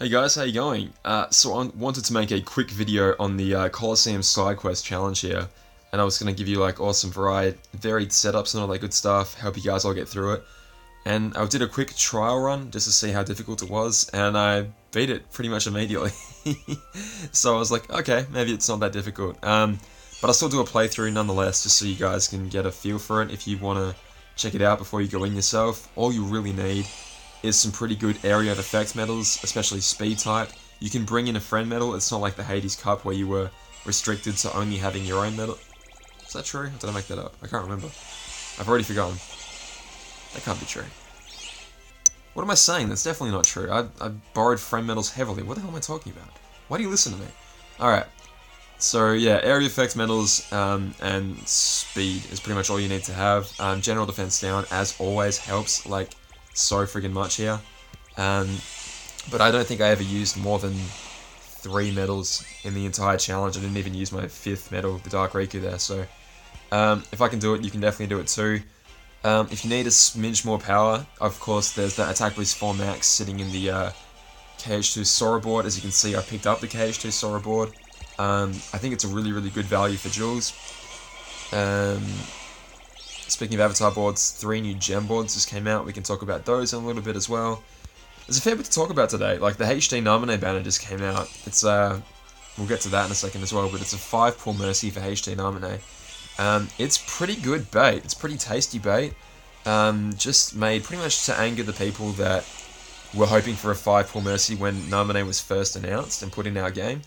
Hey guys, how you going? So I wanted to make a quick video on the Colosseum side quest challenge here, and I was going to give you like awesome varied setups and all that good stuff, help you guys all get through it. And I did a quick trial run just to see how difficult it was, and I beat it pretty much immediately. So I was like, okay, maybe it's not that difficult. But I'll still do a playthrough nonetheless, just so you guys can get a feel for it if you want to check it out before you go in yourself. All you really need is some pretty good area of effect medals, especially speed type. You can bring in a friend medal. It's not like the Hades Cup where you were restricted to only having your own medal. Is that true? Or did I make that up? I can't remember. I've already forgotten. That can't be true. What am I saying? That's definitely not true. I borrowed friend medals heavily. What the hell am I talking about? Why do you listen to me? Alright. So yeah, area effect medals and speed is pretty much all you need to have. General defense down, as always, helps like so friggin' much here. But I don't think I ever used more than 3 medals in the entire challenge. I didn't even use my 5th medal, the Dark Riku there, so if I can do it, you can definitely do it too. If you need a smidge more power, of course there's the Attack Boost 4 Max sitting in the KH2 Sora board. As you can see, I picked up the KH2 Sora board. I think it's a really good value for jewels. Speaking of avatar boards, 3 new gem boards just came out. We can talk about those in a little bit as well. There's a fair bit to talk about today. Like the HD Naminé banner just came out. It's we'll get to that in a second as well, but it's a 5 pull mercy for HD Naminé. It's pretty good bait. It's pretty tasty bait. Just made pretty much to anger the people that were hoping for a 5 pull mercy when Naminé was first announced and put in our game.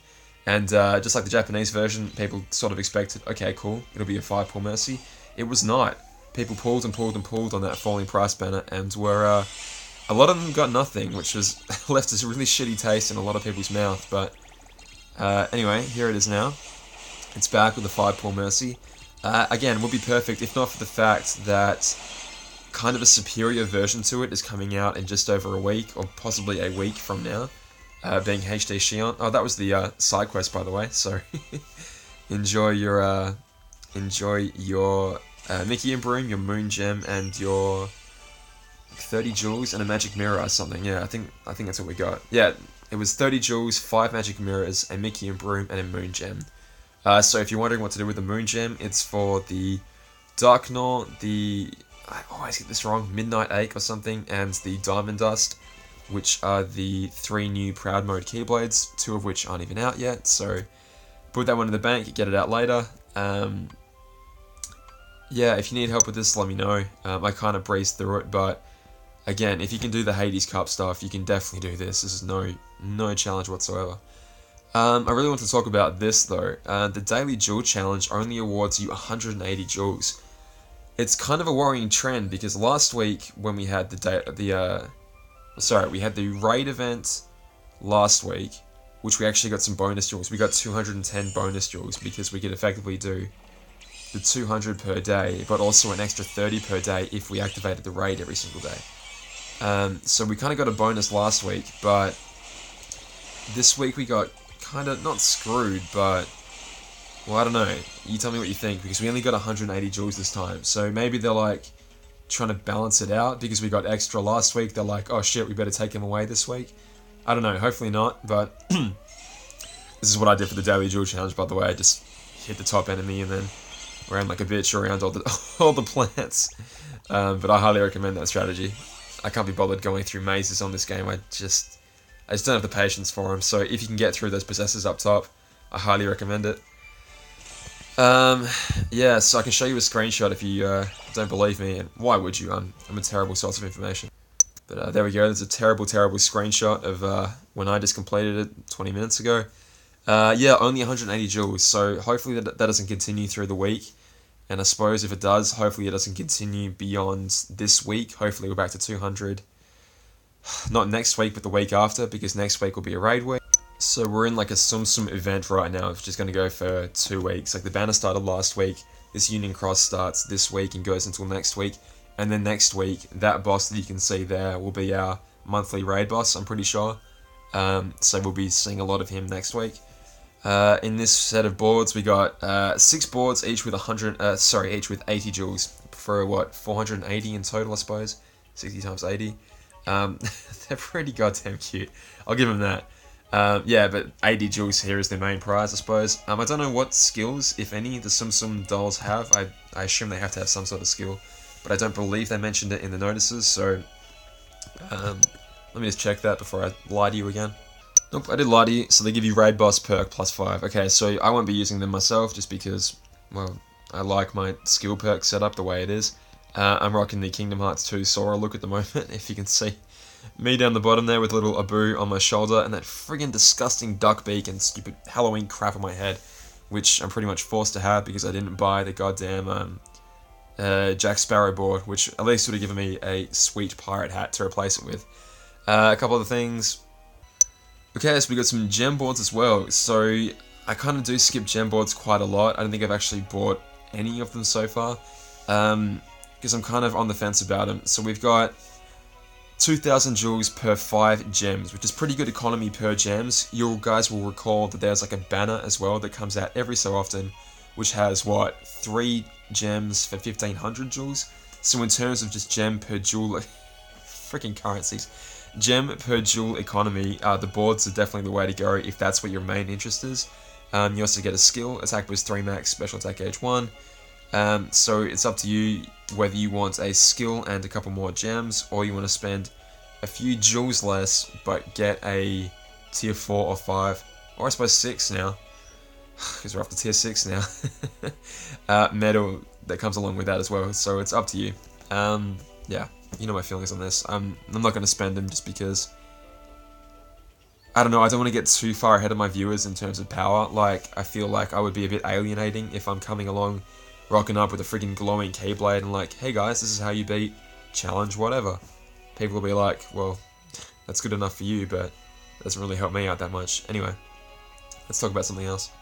And just like the Japanese version, people sort of expected, okay, cool, it'll be a 5 pull mercy. It was not. People pulled and pulled and pulled on that falling price banner, and were a lot of them got nothing, which was left a really shitty taste in a lot of people's mouth. But anyway, here it is now. It's back with the 5 pull mercy. Again, would be perfect if not for the fact that kind of a superior version to it is coming out in just over a week, or possibly a week from now, being HD Shion. Oh, that was the side quest, by the way. So enjoy your Mickey and Broom, your Moon Gem, and your 30 jewels and a magic mirror or something. Yeah, I think that's what we got. Yeah, it was 30 jewels, 5 magic mirrors, a Mickey and Broom, and a Moon Gem. So if you're wondering what to do with the Moon Gem, it's for the Darkgnaw, I always get this wrong, Midnight Ache or something, and the Diamond Dust, which are the 3 new Proud Mode Keyblades, 2 of which aren't even out yet, so put that one in the bank, get it out later. Yeah, if you need help with this, let me know. I kind of breezed through it, but again, if you can do the Hades Cup stuff, you can definitely do this. This is no challenge whatsoever. I really want to talk about this though. The Daily Jewel Challenge only awards you 180 jewels. It's kind of a worrying trend because last week when we had we had the raid event last week, which we actually got some bonus jewels. We got 210 bonus jewels because we could effectively do the 200 per day, but also an extra 30 per day if we activated the raid every single day. So we kind of got a bonus last week, but this week we got kind of, not screwed, but, well, I don't know. You tell me what you think, because we only got 180 jewels this time. So maybe they're like trying to balance it out because we got extra last week. They're like, oh shit, we better take them away this week. I don't know, hopefully not, but this is what I did for the Daily Jewel Challenge, by the way. I just hit the top enemy and then ran like a bitch around all the plants. But I highly recommend that strategy. I can't be bothered going through mazes on this game. I just don't have the patience for them. So if you can get through those possessors up top, I highly recommend it. Yeah, so I can show you a screenshot if you don't believe me, and why would you? I'm a terrible source of information. But there we go. There's a terrible screenshot of when I just completed it 20 minutes ago. Yeah, only 180 jewels, so hopefully that doesn't continue through the week. And I suppose if it does, hopefully it doesn't continue beyond this week. Hopefully we're back to 200. Not next week, but the week after, because next week will be a raid week. So we're in like a Sum Sum event right now, which is going to go for 2 weeks. Like the banner started last week, this Union Cross starts this week and goes until next week. And then next week, that boss that you can see there will be our monthly raid boss, I'm pretty sure. So we'll be seeing a lot of him next week. In this set of boards, we got 6 boards, each with each with 80 jewels for what, 480 in total, I suppose. 60 times 80. They're pretty goddamn cute. I'll give them that. Yeah, but 80 jewels here is their main prize, I suppose. I don't know what skills, if any, the Tsum Tsum dolls have. I assume they have to have some sort of skill, but I don't believe they mentioned it in the notices, so let me just check that before I lie to you again. Nope, I did lie to you. So they give you Raid Boss perk +5. Okay, so I won't be using them myself just because, well, I like my skill perk setup the way it is. I'm rocking the Kingdom Hearts 2 Sora look at the moment, if you can see. Me down the bottom there with a little Abu on my shoulder and that friggin' disgusting duck beak and stupid Halloween crap on my head, which I'm pretty much forced to have because I didn't buy the goddamn Jack Sparrow board, which at least would have given me a sweet pirate hat to replace it with. A couple other things. Okay, so we got some gem boards as well. So I kind of do skip gem boards quite a lot. I don't think I've actually bought any of them so far, because I'm kind of on the fence about them. So we've got 2,000 jewels per 5 gems, which is pretty good economy per gems. You guys will recall that there's like a banner as well that comes out every so often, which has, what, 3 gems for 1,500 jewels? So in terms of just gem per jewel, freaking currencies, gem per jewel economy, the boards are definitely the way to go if that's what your main interest is. You also get a skill, attack boost 3 max, special attack age 1. So it's up to you whether you want a skill and a couple more gems, or you want to spend a few jewels less but get a tier 4 or 5, or I suppose 6 now, because we're up to tier 6 now, medal that comes along with that as well, so it's up to you. Yeah, you know my feelings on this. I'm not going to spend them just because, I don't know, I don't want to get too far ahead of my viewers in terms of power. Like, I feel like I would be a bit alienating if I'm coming along rocking up with a freaking glowing Keyblade and like, hey guys, this is how you beat challenge whatever. People will be like, well, that's good enough for you, but it doesn't really help me out that much. Anyway, let's talk about something else.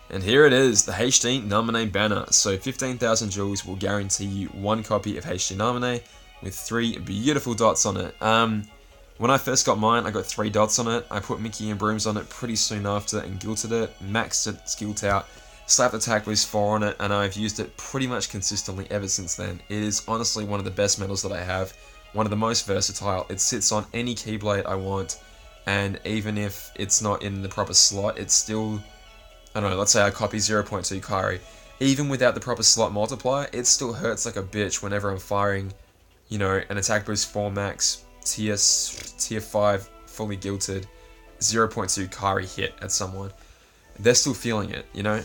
And here it is, the HD Naminé banner. So 15,000 jewels will guarantee you 1 copy of HD Naminé with 3 beautiful dots on it. When I first got mine, I got 3 dots on it. I put Mickey and Brooms on it pretty soon after and guilted it, maxed it, skilled out, slapped attack boost 4 on it, and I've used it pretty much consistently ever since then. It is honestly one of the best medals that I have, one of the most versatile. It sits on any Keyblade I want, and even if it's not in the proper slot, it's still, I don't know, let's say I copy 0.2 Kairi. Even without the proper slot multiplier, it still hurts like a bitch whenever I'm firing, you know, an attack boost 4 max, tier 5 fully guilted, 0.2 Kairi hit at someone. They're still feeling it, you know?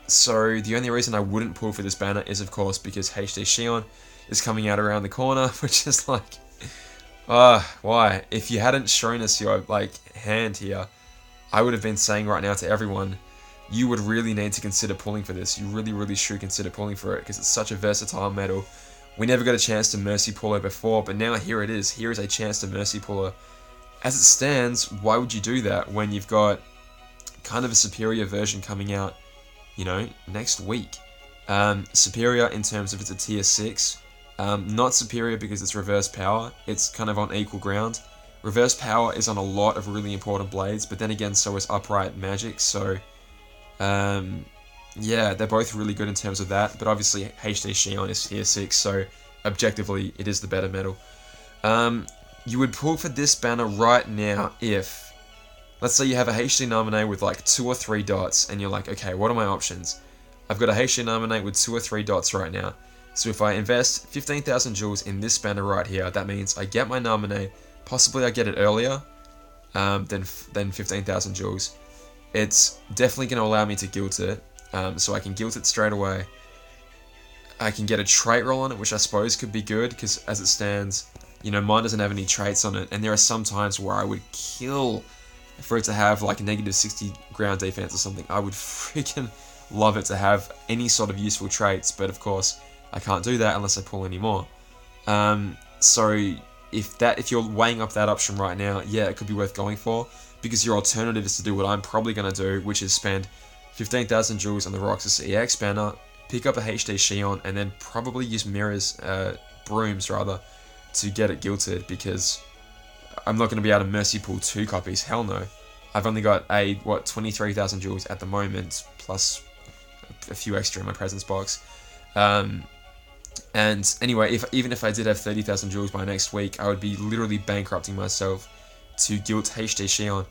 So the only reason I wouldn't pull for this banner is, of course, because HD Xion is coming out around the corner, which is like, why? If you hadn't shown us your, like, hand here, I would have been saying right now to everyone, you would really need to consider pulling for this. You really, really should consider pulling for it, because it's such a versatile medal. We never got a chance to Mercy Puller before, but now here it is. Here is a chance to Mercy Puller. As it stands, why would you do that when you've got kind of a superior version coming out, you know, next week? Superior in terms of it's a tier 6. Not superior because it's reverse power. It's kind of on equal ground. Reverse power is on a lot of really important blades, but then again, so is upright magic. So, yeah, they're both really good in terms of that. But obviously, HD Xion is tier 6, so objectively, it is the better medal. You would pull for this banner right now if, let's say you have a HD Naminé with like 2 or 3 dots, and you're like, okay, what are my options? I've got a HD Naminé with 2 or 3 dots right now. So if I invest 15,000 jewels in this banner right here, that means I get my Naminé, possibly I get it earlier than 15,000 jewels. It's definitely going to allow me to guilt it, so I can guilt it straight away. I can get a trait roll on it, which I suppose could be good, because as it stands, you know, mine doesn't have any traits on it, and there are some times where I would kill for it to have like a negative 60 ground defense or something. I would freaking love it to have any sort of useful traits, but of course I can't do that unless I pull any more. So if you're weighing up that option right now, yeah, it could be worth going for, because your alternative is to do what I'm probably going to do, which is spend 15,000 jewels on the Roxas EX banner, pick up a HD Xion, and then probably use Mirror's Brooms rather to get it guilted, because I'm not going to be able to mercy pull 2 copies, hell no. I've only got 23,000 jewels at the moment, plus a few extra in my presence box. And anyway, even if I did have 30,000 jewels by next week, I would be literally bankrupting myself to guilt HD Xion.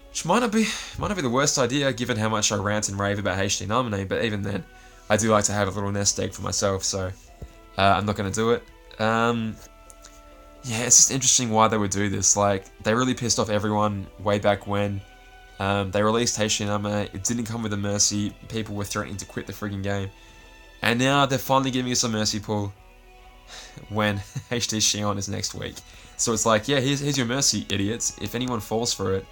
Which might not be the worst idea, given how much I rant and rave about HD Naminé, but even then, I do like to have a little nest egg for myself, so I'm not going to do it. Yeah, it's just interesting why they would do this. Like, they really pissed off everyone way back when. They released HD Naminé, it didn't come with a mercy, people were threatening to quit the frigging game. And now they're finally giving us a mercy pull when HD Xion is next week. So it's like, yeah, here's your mercy, idiots. If anyone falls for it,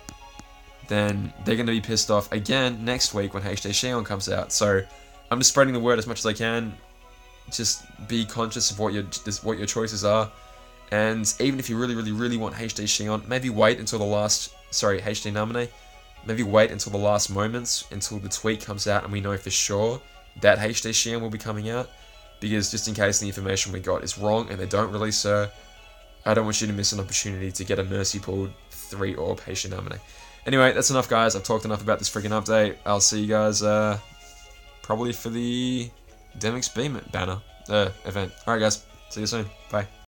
then they're going to be pissed off again next week when HD Xion comes out. So I'm just spreading the word as much as I can. Just be conscious of what your choices are. And even if you really want HD Xion, maybe wait until the last, HD Naminé. Maybe wait until the last moments, until the tweet comes out and we know for sure that HD Xion will be coming out. Because just in case the information we got is wrong and they don't release her, I don't want you to miss an opportunity to get a Mercy pulled 3-orb HD Naminé. Anyway, that's enough, guys. I've talked enough about this freaking update. I'll see you guys probably for the Demyx Beam banner event. Alright, guys. See you soon. Bye.